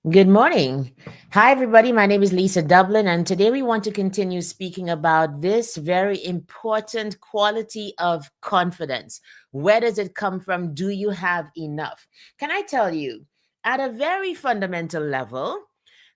Good morning. Hi, everybody. My name is Lisa Dublin, and today we want to continue speaking about this very important quality of confidence. Where does it come from? Do you have enough? Can I tell you, at a very fundamental level,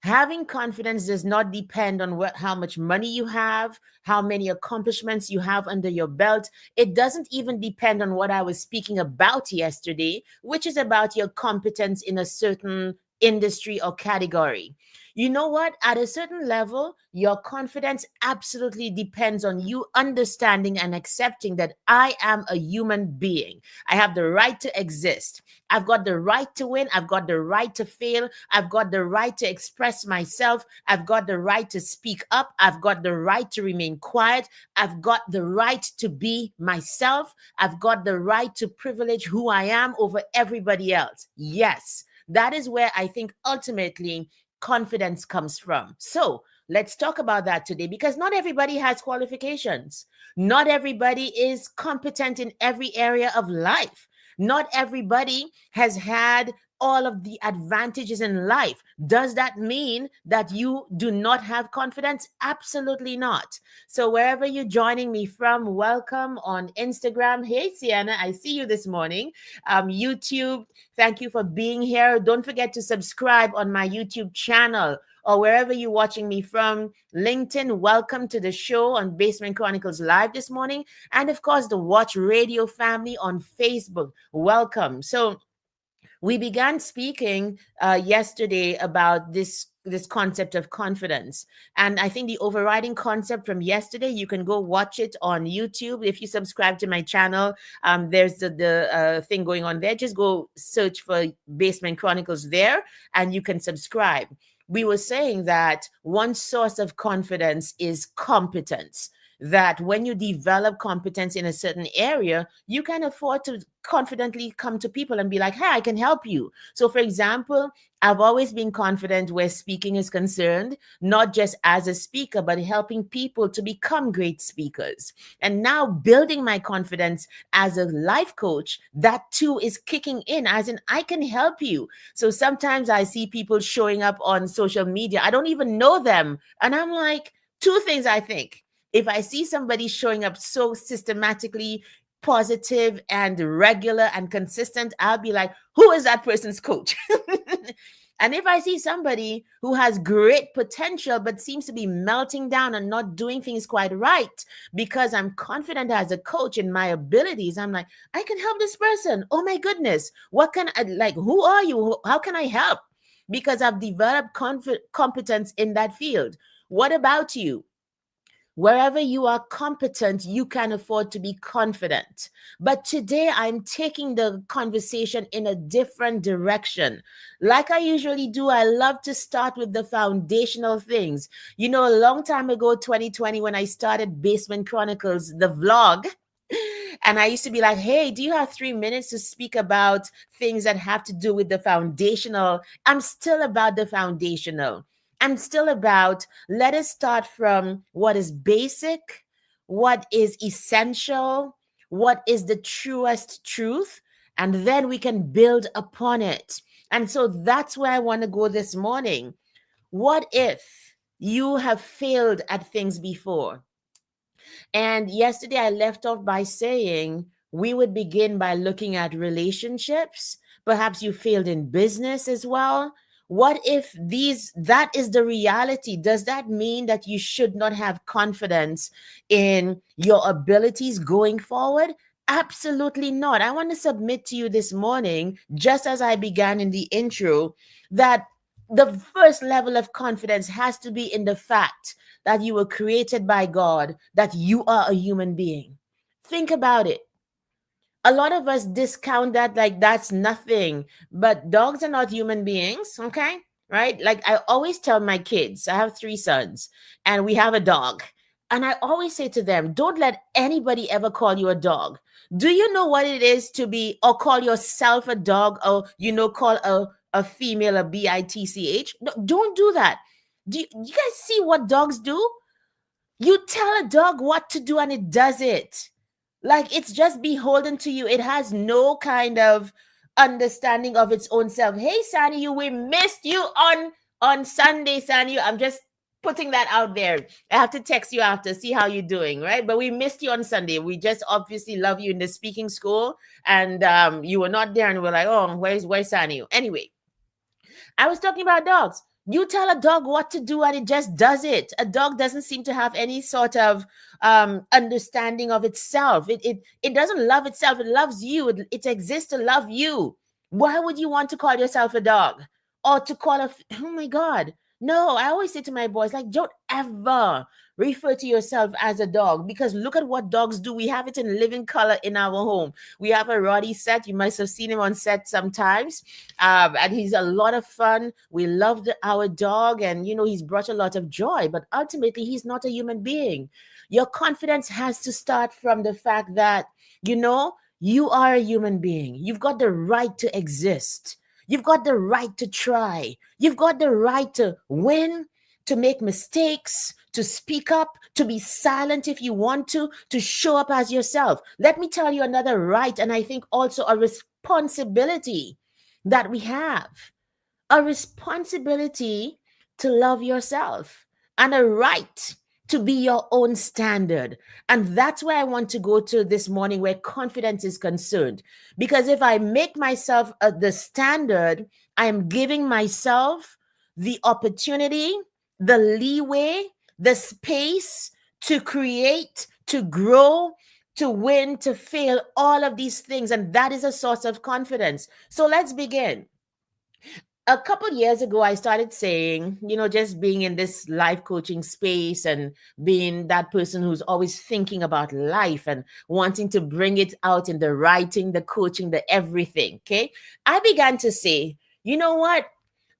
having confidence does not depend on how much money you have, how many accomplishments you have under your belt. It doesn't even depend on what I was speaking about yesterday, which is about your competence in a certain industry or category. You know what? At a certain level, your confidence absolutely depends on you understanding and accepting that I am a human being. I have the right to exist. I've got the right to win. I've got the right to fail. I've got the right to express myself. I've got the right to speak up. I've got the right to remain quiet. I've got the right to be myself. I've got the right to privilege who I am over everybody else. Yes, that is where I think ultimately confidence comes from. So let's talk about that today because not everybody has qualifications. Not everybody is competent in every area of life. Not everybody has had all of the advantages in life. Does that mean that you do not have confidence? Absolutely not. So, wherever you're joining me from, welcome on Instagram. Hey, Sienna, I see you this morning. YouTube, thank you for being here. Don't forget to subscribe on my YouTube channel or wherever you're watching me from. LinkedIn, welcome to the show on Basement Chronicles Live this morning. And of course, the Watch Radio family on Facebook, welcome. So, we began speaking yesterday about this concept of confidence, and I think the overriding concept from yesterday, you can go watch it on YouTube if you subscribe to my channel. There's the thing going on there. Just go search for Basement Chronicles there and you can subscribe. We were saying that one source of confidence is competence, that when you develop competence in a certain area, you can afford to confidently come to people and be like, hey, I can help you. So, for example, I've always been confident where speaking is concerned, not just as a speaker, but helping people to become great speakers. And now building my confidence as a life coach, that too is kicking in, as in I can help you. So sometimes I see people showing up on social media, I don't even know them. And I'm like, two things I think. If I see somebody showing up so systematically positive and regular and consistent, I'll be like, who is that person's coach? And if I see somebody who has great potential but seems to be melting down and not doing things quite right, because I'm confident as a coach in my abilities, I'm like, I can help this person. Oh my goodness. What can I, like, who are you? How can I help? Because I've developed competence in that field. What about you? Wherever you are competent, you can afford to be confident. But today I'm taking the conversation in a different direction. Like I usually do, I love to start with the foundational things. You know, a long time ago, 2020, when I started Basement Chronicles, the vlog, and I used to be like, hey, do you have 3 minutes to speak about things that have to do with the foundational? I'm still about the foundational. I'm still about, let us start from what is basic, what is essential, what is the truest truth, and then we can build upon it. And so that's where I want to go this morning. What if you have failed at things before? And yesterday I left off by saying we would begin by looking at relationships. Perhaps you failed in business as well. What if that is the reality? Does that mean that you should not have confidence in your abilities going forward? Absolutely not. I want to submit to you this morning, just as I began in the intro, that the first level of confidence has to be in the fact that you were created by God, that you are a human being. Think about it. A lot of us discount that like that's nothing, but dogs are not human beings, okay? Right? Like I always tell my kids, I have 3 sons, and we have a dog. And I always say to them, don't let anybody ever call you a dog. Do you know what it is to be, or call yourself a dog, or, call a female a bitch? No, don't do that. Do you guys see what dogs do? You tell a dog what to do and it does it. Like it's just beholden to you. It has no kind of understanding of its own self. Hey, Sani, we missed you on Sunday, Sani. I'm just putting that out there. I have to text you after, see how you're doing, right? But we missed you on Sunday. We just obviously love you in the speaking school, and you were not there, and we're like, oh, where's Sani? Anyway, I was talking about dogs. You tell a dog what to do and it just does it. A dog doesn't seem to have any sort of understanding of itself. It doesn't love itself. It loves you. It exists to love you. Why would you want to call yourself a dog or to call oh my God. No, I always say to my boys, like, don't ever refer to yourself as a dog, because look at what dogs do. We have it in living color in our home. We have a Roddy set. You must have seen him on set sometimes. And he's a lot of fun. We love our dog, and he's brought a lot of joy, but ultimately he's not a human being. Your confidence has to start from the fact that you are a human being. You've got the right to exist. You've got the right to try. You've got the right to win, to make mistakes, to speak up, to be silent if you want to show up as yourself. Let me tell you another right, and I think also a responsibility that we have. A responsibility to love yourself, and a right to be your own standard. And that's where I want to go to this morning, where confidence is concerned. Because if I make myself the standard, I am giving myself the opportunity, the leeway, the space to create, to grow, to win, to fail, all of these things. And that is a source of confidence. So let's begin. A couple years ago, I started saying, just being in this life coaching space and being that person who's always thinking about life and wanting to bring it out in the writing, the coaching, the everything. Okay. I began to say, you know what?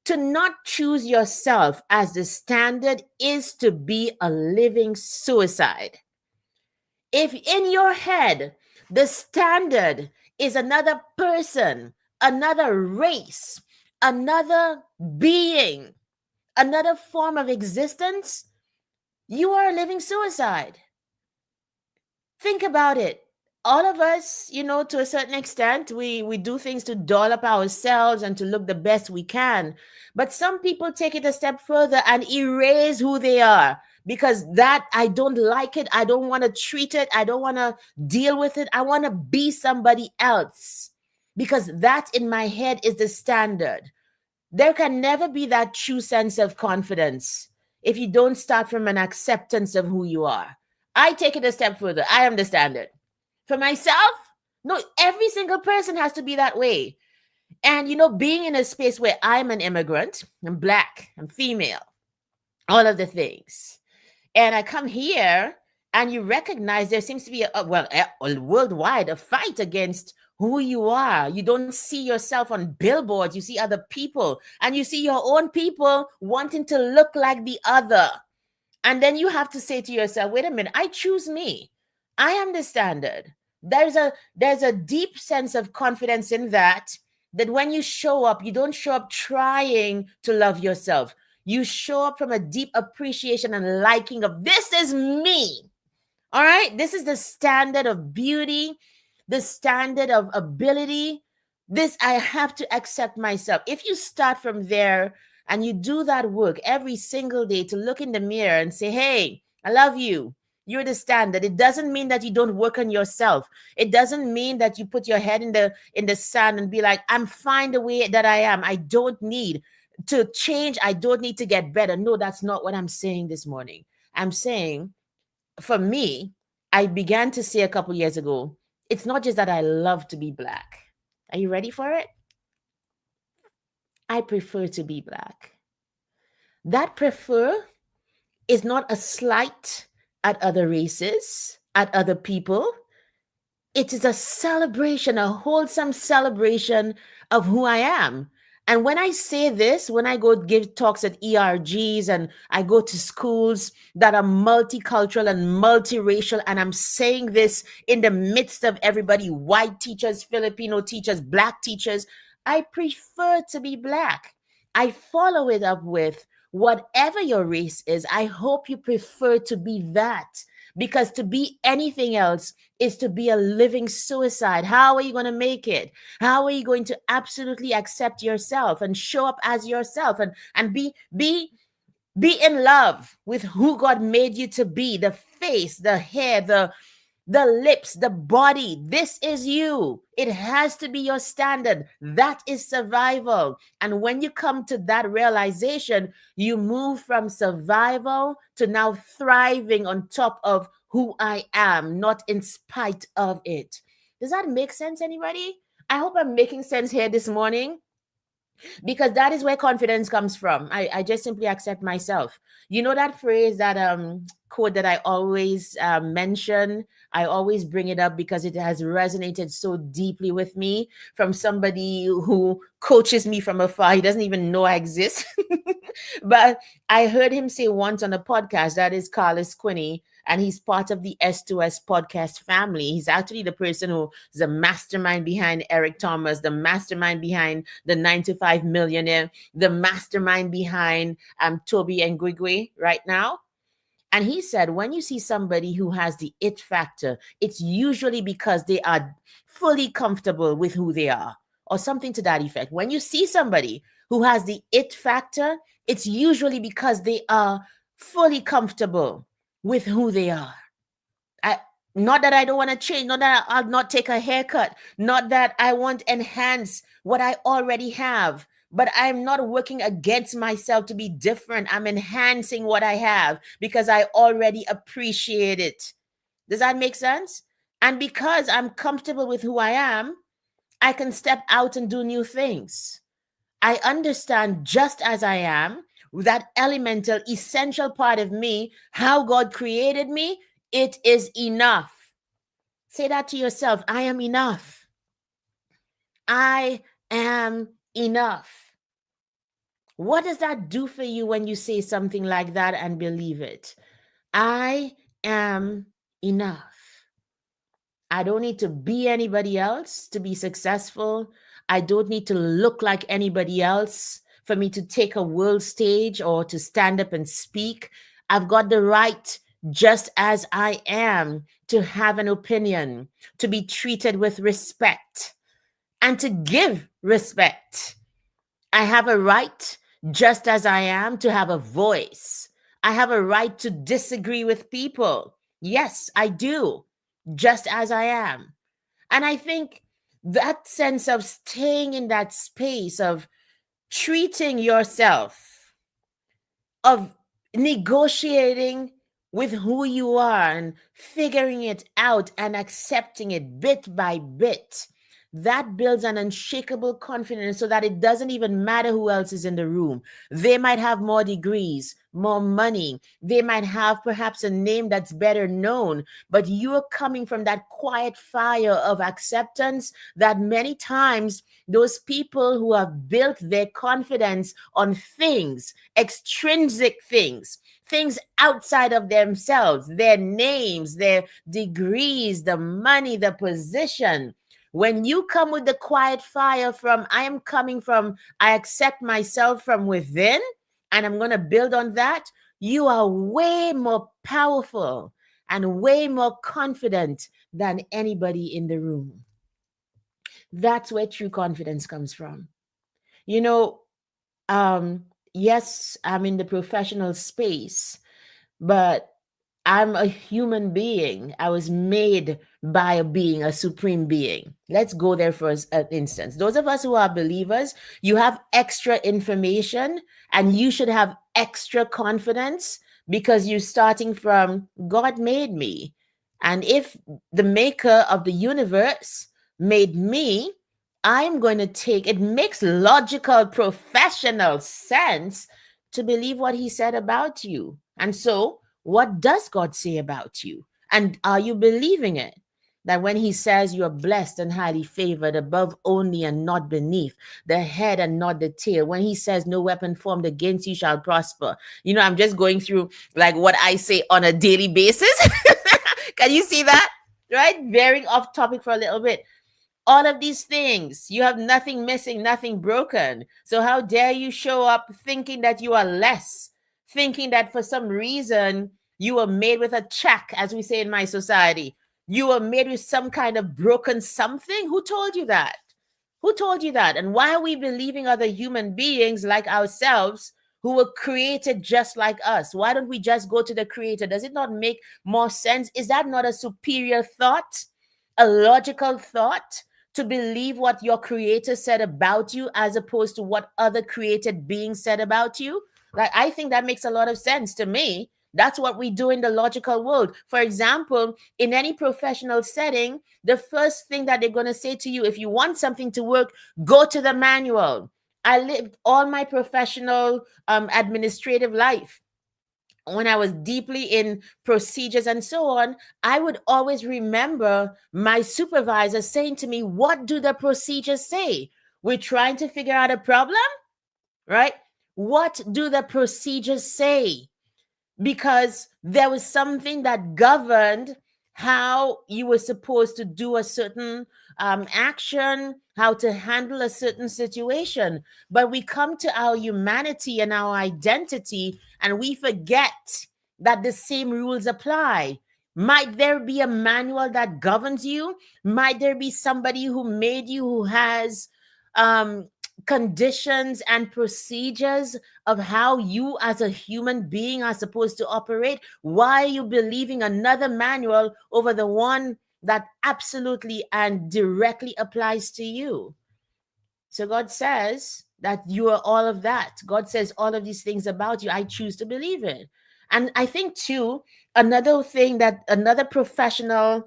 To not choose yourself as the standard is to be a living suicide. If in your head, the standard is another person, another race, another being, another form of existence, you are a living suicide. Think about it. All of us, to a certain extent, we do things to doll up ourselves and to look the best we can. But some people take it a step further and erase who they are, because that, I don't like it. I don't want to treat it. I don't want to deal with it. I want to be somebody else, because that in my head is the standard. There can never be that true sense of confidence if you don't start from an acceptance of who you are. I take it a step further. I am the standard. For myself, no, every single person has to be that way. And, being in a space where I'm an immigrant, I'm Black, I'm female, all of the things. And I come here and you recognize there seems to be worldwide, a fight against who you are. You don't see yourself on billboards. You see other people, and you see your own people wanting to look like the other. And then you have to say to yourself, wait a minute, I choose me. I am the standard. There's a deep sense of confidence in that when you show up, you don't show up trying to love yourself. You show up from a deep appreciation and liking of, this is me. All right. This is the standard of beauty, the standard of ability. This, I have to accept myself. If you start from there and you do that work every single day to look in the mirror and say, hey, I love you. You're the standard. It doesn't mean that you don't work on yourself. It doesn't mean that you put your head in the sand and be like, I'm fine the way that I am. I don't need to change. I don't need to get better. No, that's not what I'm saying this morning. I'm saying, for me, I began to say a couple years ago, it's not just that I love to be Black. Are you ready for it? I prefer to be Black. That prefer is not a slight at other races, at other people. It is a celebration, a wholesome celebration of who I am. And when I say this, when I go give talks at ERGs and I go to schools that are multicultural and multiracial, and I'm saying this in the midst of everybody, white teachers, Filipino teachers, Black teachers, I prefer to be Black. I follow it up with, whatever your race is, I hope you prefer to be that. Because to be anything else is to be a living suicide. How are you going to make it? How are you going to absolutely accept yourself and show up as yourself and be in love with who God made you to be, the face, the hair, the lips, the body. This is you. It has to be your standard. That is survival. And when you come to that realization, you move from survival to now thriving on top of who I am, not in spite of it. Does that make sense, anybody? I hope I'm making sense here this morning, because that is where confidence comes from. I just simply accept myself. You know that phrase, that quote that I always mention. I always bring it up because it has resonated so deeply with me, from somebody who coaches me from afar. He doesn't even know I exist. But I heard him say once on a podcast, that is Carlos Quinney, and he's part of the S2S podcast family. He's actually the person who is the mastermind behind Eric Thomas, the mastermind behind the 9 to 5 Millionaire, the mastermind behind Toby and Gwigwe right now. And he said, when you see somebody who has the it factor, it's usually because they are fully comfortable with who they are, or something to that effect. When you see somebody who has the it factor, it's usually because they are fully comfortable with who they are. Not that I don't want to change, not that I'll not take a haircut, not that I won't enhance what I already have, but I'm not working against myself to be different. I'm enhancing what I have because I already appreciate it. Does that make sense? And because I'm comfortable with who I am, I can step out and do new things. I understand just as I am, that elemental, essential part of me, how God created me, it is enough. Say that to yourself. I am enough. I am enough. What does that do for you when you say something like that and believe it? I am enough. I don't need to be anybody else to be successful. I don't need to look like anybody else for me to take a world stage or to stand up and speak. I've got the right, just as I am, to have an opinion, to be treated with respect, and to give respect. I have a right, just as I am, to have a voice. I have a right to disagree with people. Yes, I do, just as I am. And I think that sense of staying in that space of treating yourself, of negotiating with who you are and figuring it out and accepting it bit by bit, that builds an unshakable confidence, so that it doesn't even matter who else is in the room. They might have more degrees, more money. They might have perhaps a name that's better known, but you're coming from that quiet fire of acceptance that many times those people who have built their confidence on things, extrinsic things, things outside of themselves, their names, their degrees, the money, the position. When you come with the quiet fire from, I am coming from, I accept myself from within, and I'm going to build on that, you are way more powerful and way more confident than anybody in the room. That's where true confidence comes from. You know, yes, I'm in the professional space, but I'm a human being. I was made by a being, a supreme being. Let's go there for an instance. Those of us who are believers, you have extra information and you should have extra confidence because you're starting from God made me. And if the maker of the universe made me, I'm going to take it, makes logical, professional sense to believe what he said about you. And so, what does God say about you? And are you believing it? That when he says you are blessed and highly favored, above only and not beneath, the head and not the tail, when he says no weapon formed against you shall prosper. You know, I'm just going through like what I say on a daily basis. Can you see that? Right? Veering off topic for a little bit. All of these things, you have nothing missing, nothing broken. So how dare you show up thinking that you are less, thinking that for some reason You were made with a check, as we say in my society. You were made with some kind of broken something. Who told you that? Who told you that? And why are we believing other human beings like ourselves who were created just like us? Why don't we just go to the creator? Does it not make more sense? Is that not a superior thought, a logical thought, to believe what your creator said about you as opposed to what other created beings said about you? Like, I think that makes a lot of sense to me. That's what we do in the logical world. For example, in any professional setting, the first thing that they're going to say to you, if you want something to work, go to the manual. I lived all my professional administrative life. When I was deeply in procedures and so on, I would always remember my supervisor saying to me, what do the procedures say? We're trying to figure out a problem, right? What do the procedures say? Because there was something that governed how you were supposed to do a certain action, how to handle a certain situation. But we come to our humanity and our identity, and we forget that the same rules apply. Might there be a manual that governs you? Might there be somebody who made you who has um, conditions and procedures of how you as a human being are supposed to operate? Why are you believing another manual over the one that absolutely and directly applies to you? So God says that you are all of that. God says all of these things about you. I choose to believe it. And I think too, another thing that another professional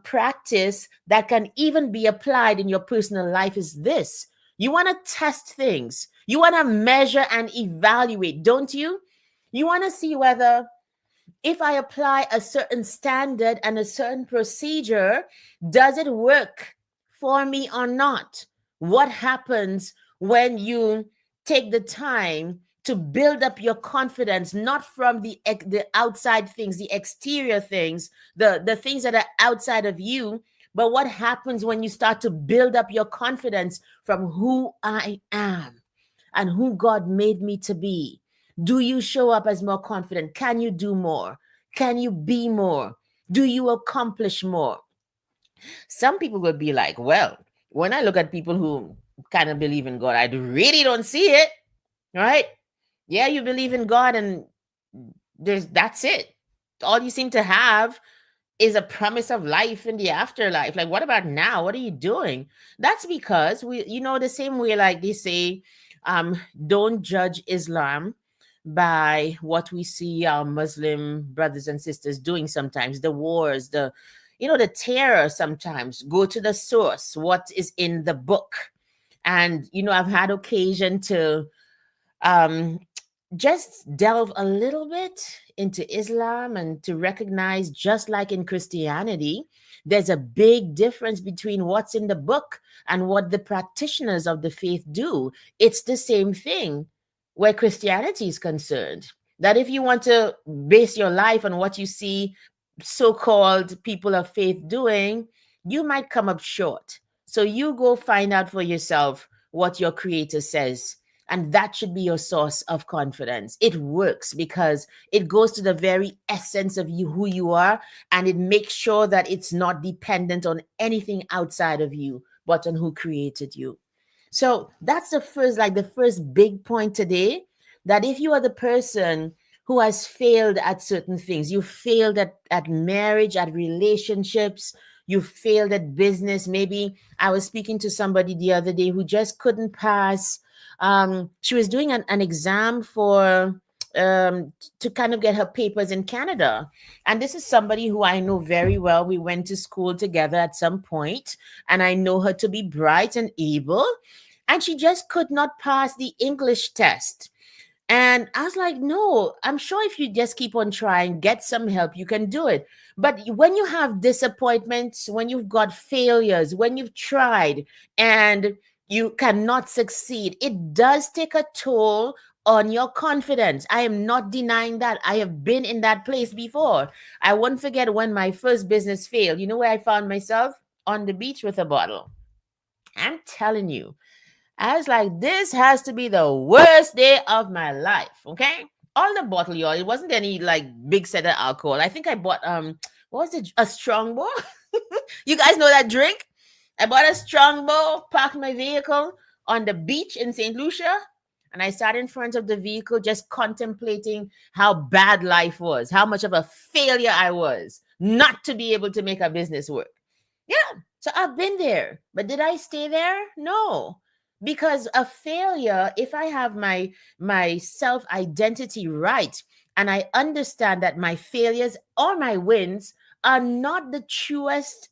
practice that can even be applied in your personal life is this. You want to test things. You want to measure and evaluate, don't you? You want to see whether if I apply a certain standard and a certain procedure, does it work for me or not? What happens when you take the time to build up your confidence, not from the outside things, the exterior things, the things that are outside of you, but what happens when you start to build up your confidence from who I am and who God made me to be? Do you show up as more confident? Can you do more? Can you be more? Do you accomplish more? Some people will be like, well, when I look at people who kind of believe in God, I really don't see it, right? Yeah, you believe in God and that's it. All you seem to have is a promise of life in the afterlife. Like, what about now? What are you doing? That's because the same way, like they say, don't judge Islam by what we see our Muslim brothers and sisters doing sometimes, the wars, the terror sometimes. Go to the source, what is in the book. And, I've had occasion to um, just delve a little bit into Islam and to recognize, just like in Christianity, there's a big difference between what's in the book and what the practitioners of the faith do. It's the same thing where Christianity is concerned. That if you want to base your life on what you see so called people of faith doing, you might come up short. So you go find out for yourself what your creator says, and that should be your source of confidence. It works because it goes to the very essence of you, who you are, and it makes sure that it's not dependent on anything outside of you, but on who created you. So that's the first big point today, that if you are the person who has failed at certain things, you failed at marriage, at relationships, you failed at business. Maybe I was speaking to somebody the other day who just couldn't pass. She was doing an exam to kind of get her papers in Canada. And this is somebody who I know very well. We went to school together at some point, and I know her to be bright and able. And she just could not pass the English test. And I was like, no, I'm sure if you just keep on trying, get some help, you can do it. But when you have disappointments, when you've got failures, when you've tried and you cannot succeed, it does take a toll on your confidence. I am not denying that. I have been in that place before. I won't forget when my first business failed. You know where I found myself? On the beach with a bottle. I'm telling you, I was like, this has to be the worst day of my life. Okay. all the bottle, y'all. It wasn't any like big set of alcohol. I think I bought what was it? A Strongbow. You guys know that drink? I bought a Strongbow, parked my vehicle on the beach in St. Lucia, and I sat in front of the vehicle just contemplating how bad life was, how much of a failure I was not to be able to make a business work. Yeah, so I've been there. But did I stay there? No. Because a failure, if I have my self identity right, and I understand that my failures or my wins are not the truest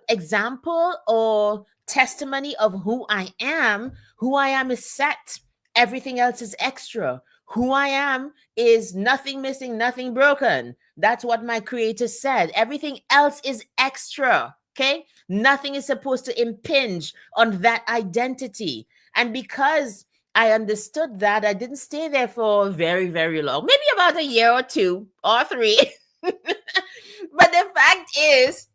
example or testimony of who I am. Who I am is set. Everything else is extra. Who I am is nothing missing, nothing broken. That's what my creator said. Everything else is extra. Okay. Nothing is supposed to impinge on that identity. And because I understood that, I didn't stay there for very, very long, maybe about a year or two or three. But the fact is,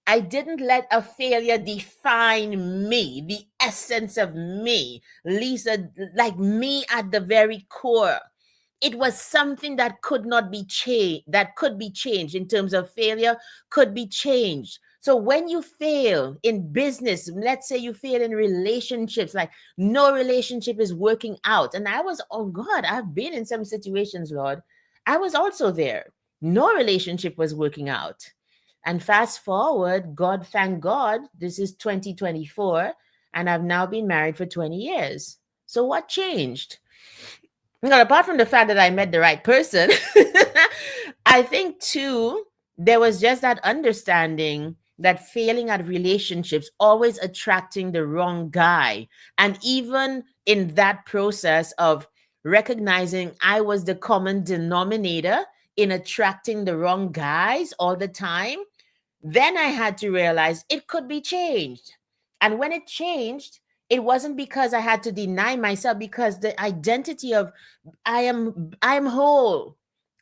I didn't let a failure define me, the essence of me, Lisa, like me at the very core. It was something that could not be changed, that could be changed in terms of failure, could be changed. So when you fail in business, let's say you fail in relationships, like no relationship is working out. And I was, oh God, I've been in some situations, Lord. I was also there. No relationship was working out. And fast forward, God, thank God, this is 2024, and I've now been married for 20 years. So what changed? Well, apart from the fact that I met the right person, I think too, there was just that understanding that failing at relationships, always attracting the wrong guy. And even in that process of recognizing I was the common denominator in attracting the wrong guys all the time, then I had to realize it could be changed. And when it changed, it wasn't because I had to deny myself, because the identity of I'm whole.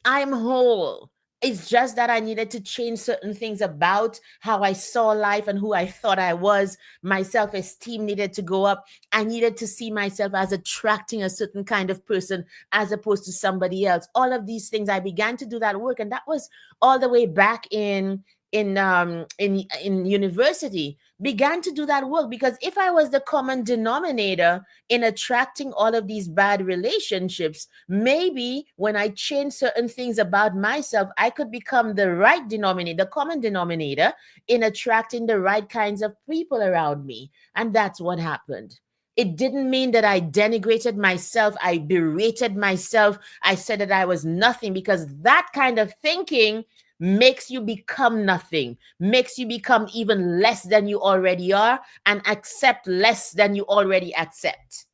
I'm whole. It's just that I needed to change certain things about how I saw life and who I thought I was. My self-esteem needed to go up. I needed to see myself as attracting a certain kind of person as opposed to somebody else. All of these things, I began to do that work. And that was all the way back in university. Began to do that work, because if I was the common denominator in attracting all of these bad relationships, maybe when I change certain things about myself, I could become the right denominator, the common denominator in attracting the right kinds of people around me. And that's what happened. It didn't mean that I denigrated myself, I berated myself, I said that I was nothing, because that kind of thinking makes you become nothing, makes you become even less than you already are, and accept less than you already accept.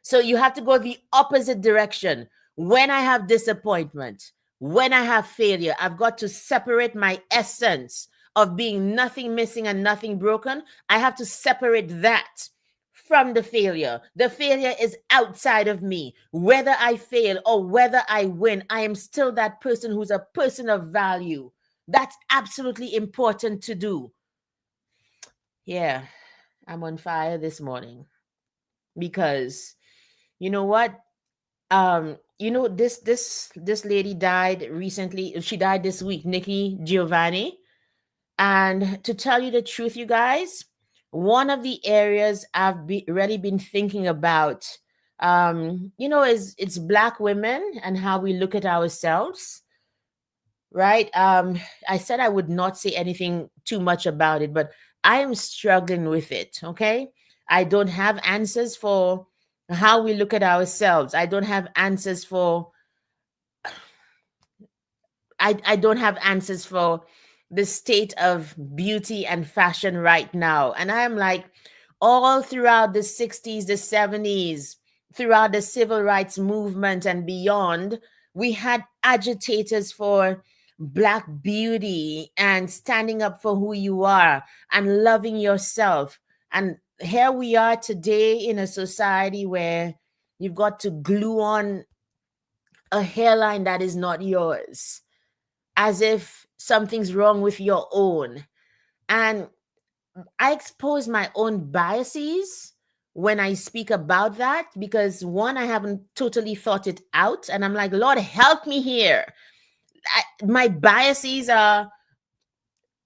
So you have to go the opposite direction. When I have disappointment, when I have failure, I've got to separate my essence of being nothing missing and nothing broken. I have to separate that from the failure. The failure is outside of me. Whether I fail or whether I win, I am still that person who's a person of value. That's absolutely important to do. Yeah, I'm on fire this morning because you know what? This lady died recently. She died this week, Nikki Giovanni. And to tell you the truth, you guys, one of the areas really been thinking about, is it's Black women and how we look at ourselves, right? I said I would not say anything too much about it, but I am struggling with it. Okay, I don't have answers for how we look at ourselves. I don't have answers for I don't have answers for the state of beauty and fashion right now. And I'm like, all throughout the 60s, the 70s, throughout the civil rights movement and beyond, we had agitators for Black beauty and standing up for who you are and loving yourself. And here we are today in a society where you've got to glue on a hairline that is not yours, as if something's wrong with your own. And I expose my own biases when I speak about that, because one, I haven't totally thought it out. And I'm like, Lord, help me here. My biases are,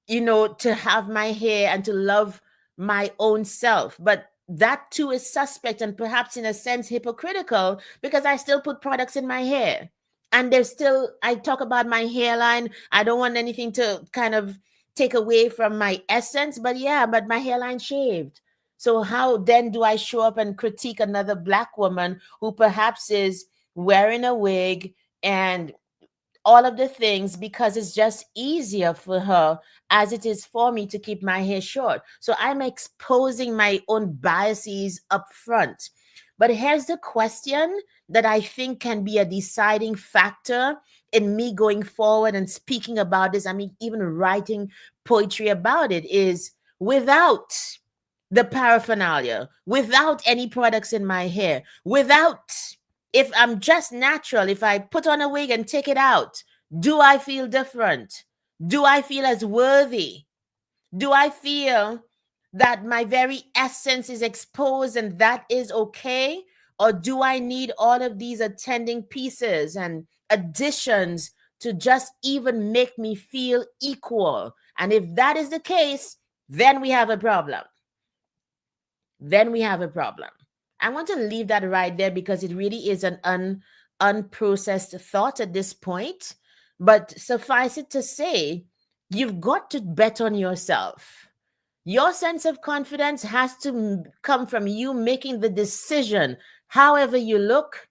to have my hair and to love my own self. But that too is suspect and perhaps in a sense hypocritical, because I still put products in my hair. And there's still, I talk about my hairline. I don't want anything to kind of take away from my essence. But yeah, but my hairline shaved. So how then do I show up and critique another Black woman who perhaps is wearing a wig and all of the things, because it's just easier for her as it is for me to keep my hair short? So I'm exposing my own biases up front. But here's the question that I think can be a deciding factor in me going forward and speaking about this. I mean, even writing poetry about it is, without the paraphernalia, without any products in my hair, without, if I'm just natural, if I put on a wig and take it out, do I feel different? Do I feel as worthy? Do I feel that my very essence is exposed and that is okay? Or do I need all of these attending pieces and additions to just even make me feel equal? And if that is the case, then we have a problem. Then we have a problem. I want to leave that right there because it really is an unprocessed thought at this point. But suffice it to say, you've got to bet on yourself. Your sense of confidence has to come from you making the decision, however you look,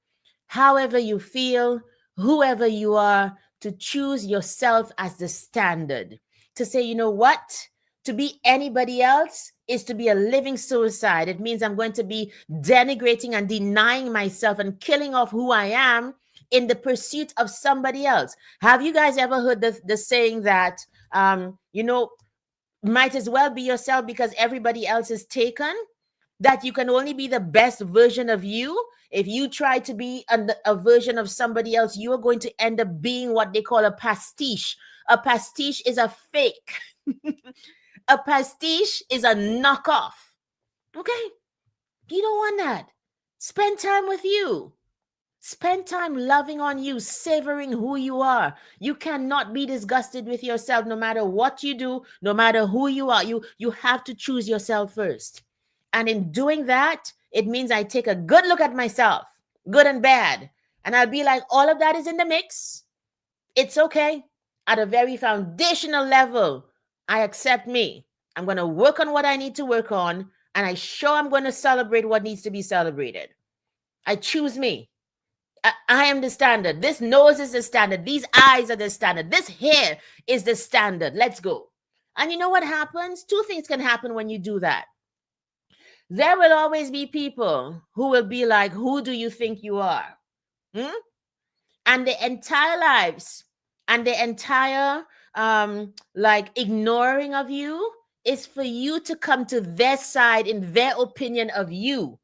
however you feel, whoever you are, to choose yourself as the standard. To say, you know what? To be anybody else is to be a living suicide. It means I'm going to be denigrating and denying myself and killing off who I am in the pursuit of somebody else. Have you guys ever heard the saying that, might as well be yourself because everybody else is taken? That you can only be the best version of you. If you try to be a version of somebody else, you are going to end up being what they call a pastiche. A pastiche is a fake. A pastiche is a knockoff. Okay? You don't want that. Spend time with you. Spend time loving on you, savoring who you are. You cannot be disgusted with yourself no matter what you do, no matter who you are. You have to choose yourself first. And in doing that, it means I take a good look at myself, good and bad. And I'll be like, all of that is in the mix. It's okay. At a very foundational level, I accept me. I'm going to work on what I need to work on. And I sure I'm going to celebrate what needs to be celebrated. I choose me. I am the standard. This nose is the standard. These eyes are the standard. This hair is the standard. Let's go. And you know what happens? Two things can happen when you do that. There will always be people who will be like, who do you think you are? And the entire lives and the entire ignoring of you is for you to come to their side in their opinion of you.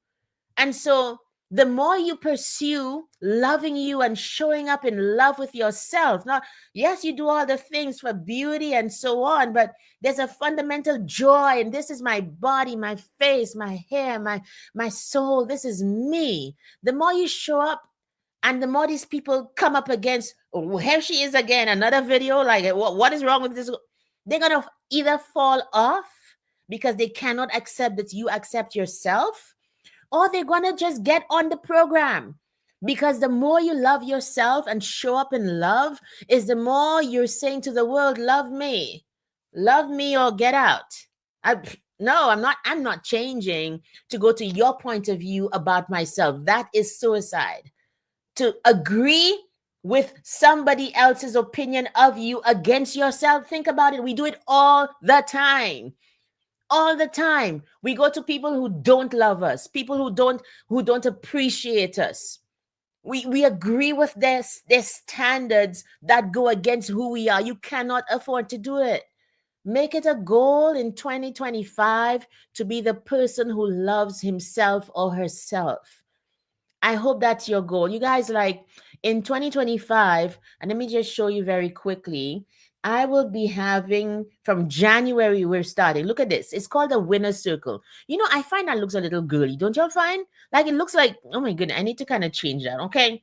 And so the more you pursue loving you and showing up in love with yourself, now, yes, you do all the things for beauty and so on, but there's a fundamental joy. And this is my body, my face, my hair, my soul. This is me. The more you show up, and the more these people come up against, oh, here she is again, another video, like, what is wrong with this? They're going to either fall off because they cannot accept that you accept yourself, or they're going to just get on the program. Because the more you love yourself and show up in love is the more you're saying to the world, love me or get out. No, I'm not changing to go to your point of view about myself. That is suicide. To agree with somebody else's opinion of you against yourself. Think about it. We do it all the time. All the time. We go to people who don't love us, people who don't appreciate us. We agree with their standards that go against who we are. You cannot afford to do it. Make it a goal in 2025 to be the person who loves himself or herself. I hope that's your goal. You guys, like in 2025, and let me just show you very quickly. I will be having from January, we're starting. Look at this. It's called the Winner's Circle. I find that looks a little girly. Don't y'all find? Like it looks like, oh my goodness, I need to kind of change that. Okay.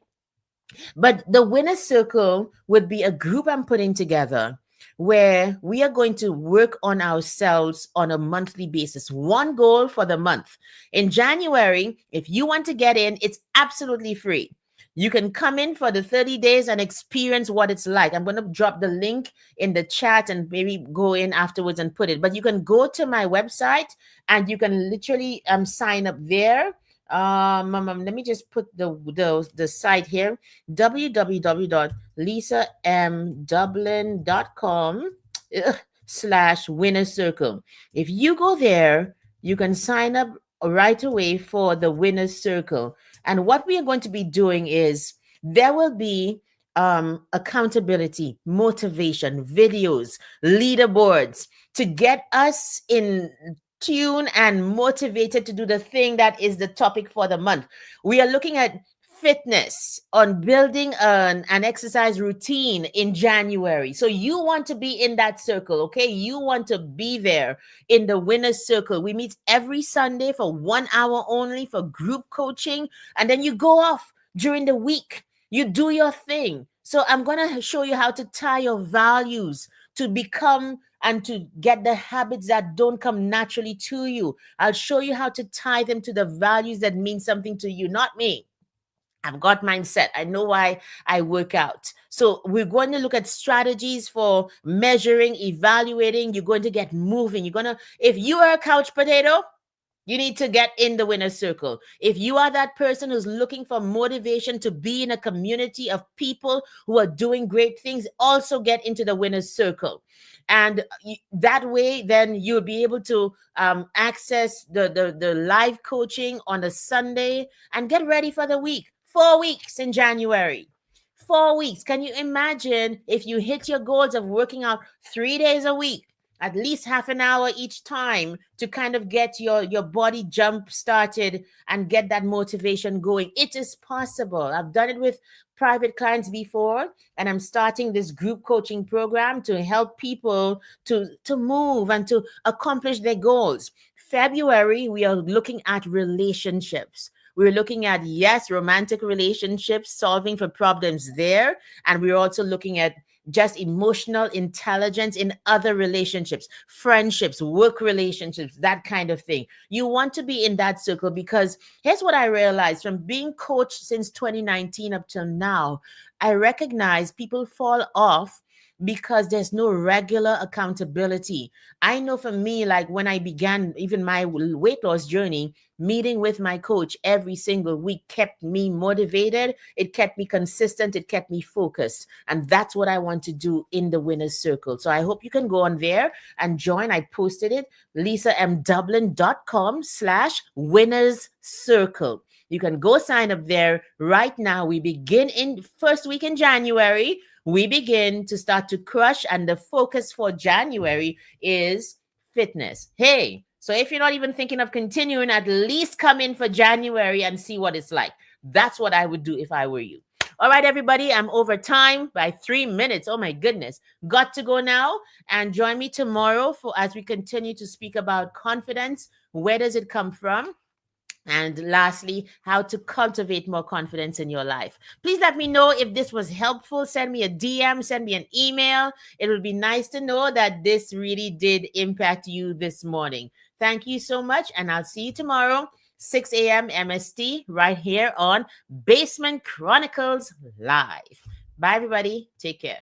But the Winner's Circle would be a group I'm putting together where we are going to work on ourselves on a monthly basis. One goal for the month. In January, if you want to get in, it's absolutely free. You can come in for the 30 days and experience what it's like. I'm going to drop the link in the chat and maybe go in afterwards and put it. But you can go to my website and you can literally sign up there. Let me just put the site here: www.lisamdublin.com/winner circle. If you go there, you can sign up right away for the winner's circle. And what we are going to be doing is there will be accountability, motivation, videos, leaderboards to get us in tune and motivated to do the thing that is the topic for the month. We are looking at fitness, on building an exercise routine in January. So you want to be in that circle, okay? You want to be there in the winner's circle. We meet every Sunday for 1 hour only for group coaching, and then you go off during the week. You do your thing. So I'm going to show you how to tie your values to become and to get the habits that don't come naturally to you. I'll show you how to tie them to the values that mean something to you, not me. I've got mindset. I know why I work out. So we're going to look at strategies for measuring, evaluating. You're going to get moving. If you are a couch potato, you need to get in the winner's circle. If you are that person who's looking for motivation to be in a community of people who are doing great things, also get into the winner's circle. And that way, then you'll be able to access the live coaching on a Sunday and get ready for the week. 4 weeks in January. 4 weeks. Can you imagine if you hit your goals of working out 3 days a week, at least half an hour each time to kind of get your body jump started and get that motivation going? It is possible. I've done it with private clients before, and I'm starting this group coaching program to help people to move and to accomplish their goals. February, we are looking at relationships. We're looking at, yes, romantic relationships, solving for problems there. And we're also looking at just emotional intelligence in other relationships, friendships, work relationships, that kind of thing. You want to be in that circle because here's what I realized from being coached since 2019 up till now. I recognize people fall off because there's no regular accountability. I know for me, like when I began even my weight loss journey, meeting with my coach every single week kept me motivated. It kept me consistent. It kept me focused. And that's what I want to do in the winner's circle. So I hope you can go on there and join. I posted it, lisamdublin.com/winners circle. You can go sign up there right now. We begin in first week in January. We begin to start to crush, and the focus for January is fitness. Hey, so if you're not even thinking of continuing, at least come in for January and see what it's like. That's what I would do if I were you. All right, everybody, I'm over time by 3 minutes. Oh my goodness. Got to go now, and join me tomorrow as we continue to speak about confidence. Where does it come from? And lastly, how to cultivate more confidence in your life. Please let me know if this was helpful. Send me a DM, send me an email. It would be nice to know that this really did impact you this morning. Thank you so much, and I'll see you tomorrow, 6 a.m. MST, right here on Basement Chronicles Live. Bye, everybody. Take care.